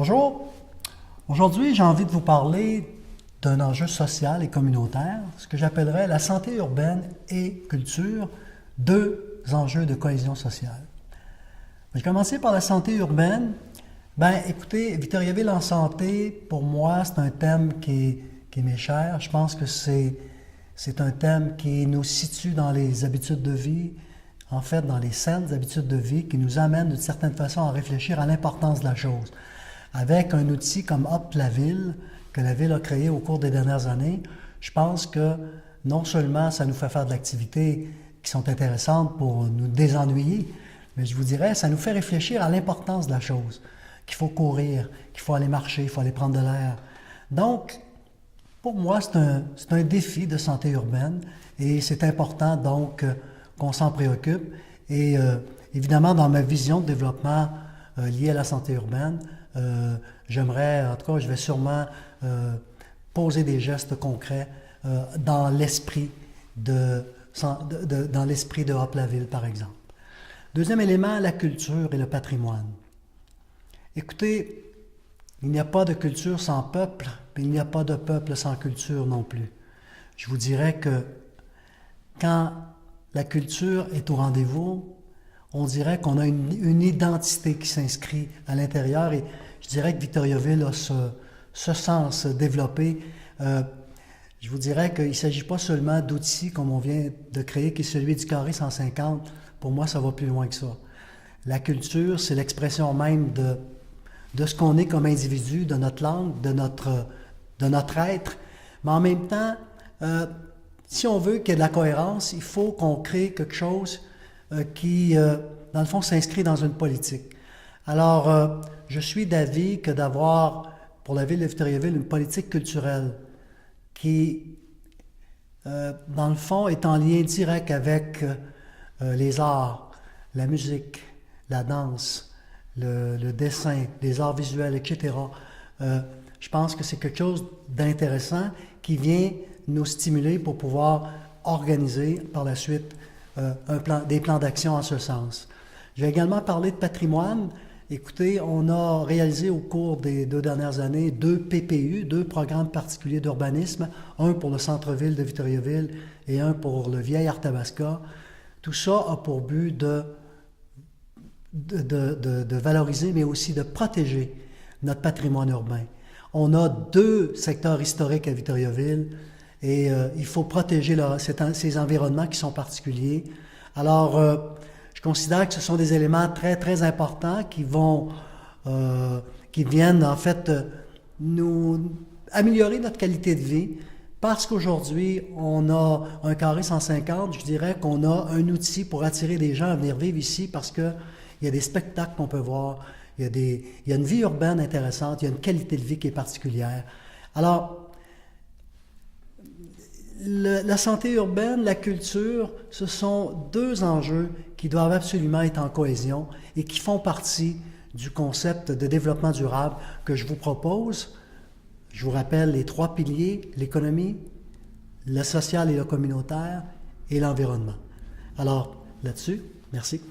Bonjour. Aujourd'hui, j'ai envie de vous parler d'un enjeu social et communautaire, ce que j'appellerais la santé urbaine et culture, deux enjeux de cohésion sociale. Je vais commencer par la santé urbaine. Écoutez, Victoriaville en santé, pour moi, c'est un thème qui m'est cher. Je pense que c'est un thème qui nous situe dans les habitudes de vie, en fait, dans les saines habitudes de vie, qui nous amène d'une certaine façon à réfléchir à l'importance de la chose. Avec un outil comme Hop la Ville, que la Ville a créé au cours des dernières années, je pense que non seulement ça nous fait faire de l'activité qui sont intéressantes pour nous désennuyer, mais je vous dirais, ça nous fait réfléchir à l'importance de la chose, qu'il faut courir, qu'il faut aller marcher, il faut aller prendre de l'air. Donc, pour moi, c'est un défi de santé urbaine et c'est important donc qu'on s'en préoccupe. Et évidemment, dans ma vision de développement liée à la santé urbaine, j'aimerais, en tout cas, je vais sûrement poser des gestes concrets dans l'esprit dans l'esprit de Hop la Ville, par exemple. Deuxième élément, la culture et le patrimoine. Écoutez, il n'y a pas de culture sans peuple, puis il n'y a pas de peuple sans culture non plus. Je vous dirais que quand la culture est au rendez-vous, on dirait qu'on a une identité qui s'inscrit à l'intérieur et je dirais que Victoriaville a ce sens développé. Je vous dirais qu'il ne s'agit pas seulement d'outils comme on vient de créer, qui est celui du carré 150. Pour moi, ça va plus loin que ça. La culture, c'est l'expression même de ce qu'on est comme individu, de notre langue, de notre être. Mais en même temps, si on veut qu'il y ait de la cohérence, il faut qu'on crée quelque chose qui, dans le fond, s'inscrit dans une politique. Alors, je suis d'avis que d'avoir, pour la ville de Victoriaville, une politique culturelle qui, dans le fond, est en lien direct avec les arts, la musique, la danse, le dessin, les arts visuels, etc. Je pense que c'est quelque chose d'intéressant qui vient nous stimuler pour pouvoir organiser par la suite des plans d'action en ce sens. Je vais également parler de patrimoine. Écoutez, on a réalisé au cours des 2 dernières années 2 PPU, 2 programmes particuliers d'urbanisme, un pour le centre-ville de Victoriaville et un pour le vieil Arthabasca. Tout ça a pour but de valoriser, mais aussi de protéger notre patrimoine urbain. On a 2 secteurs historiques à Victoriaville et il faut protéger ces environnements qui sont particuliers. Alors, je considère que ce sont des éléments très, très importants qui viennent en fait nous améliorer notre qualité de vie parce qu'aujourd'hui, on a un carré 150, je dirais qu'on a un outil pour attirer des gens à venir vivre ici parce qu'il y a des spectacles qu'on peut voir, il y a une vie urbaine intéressante, il y a une qualité de vie qui est particulière. Alors, la santé urbaine, la culture, ce sont 2 enjeux qui doivent absolument être en cohésion et qui font partie du concept de développement durable que je vous propose. Je vous rappelle les 3 piliers, l'économie, le social et le communautaire et l'environnement. Alors, là-dessus, merci.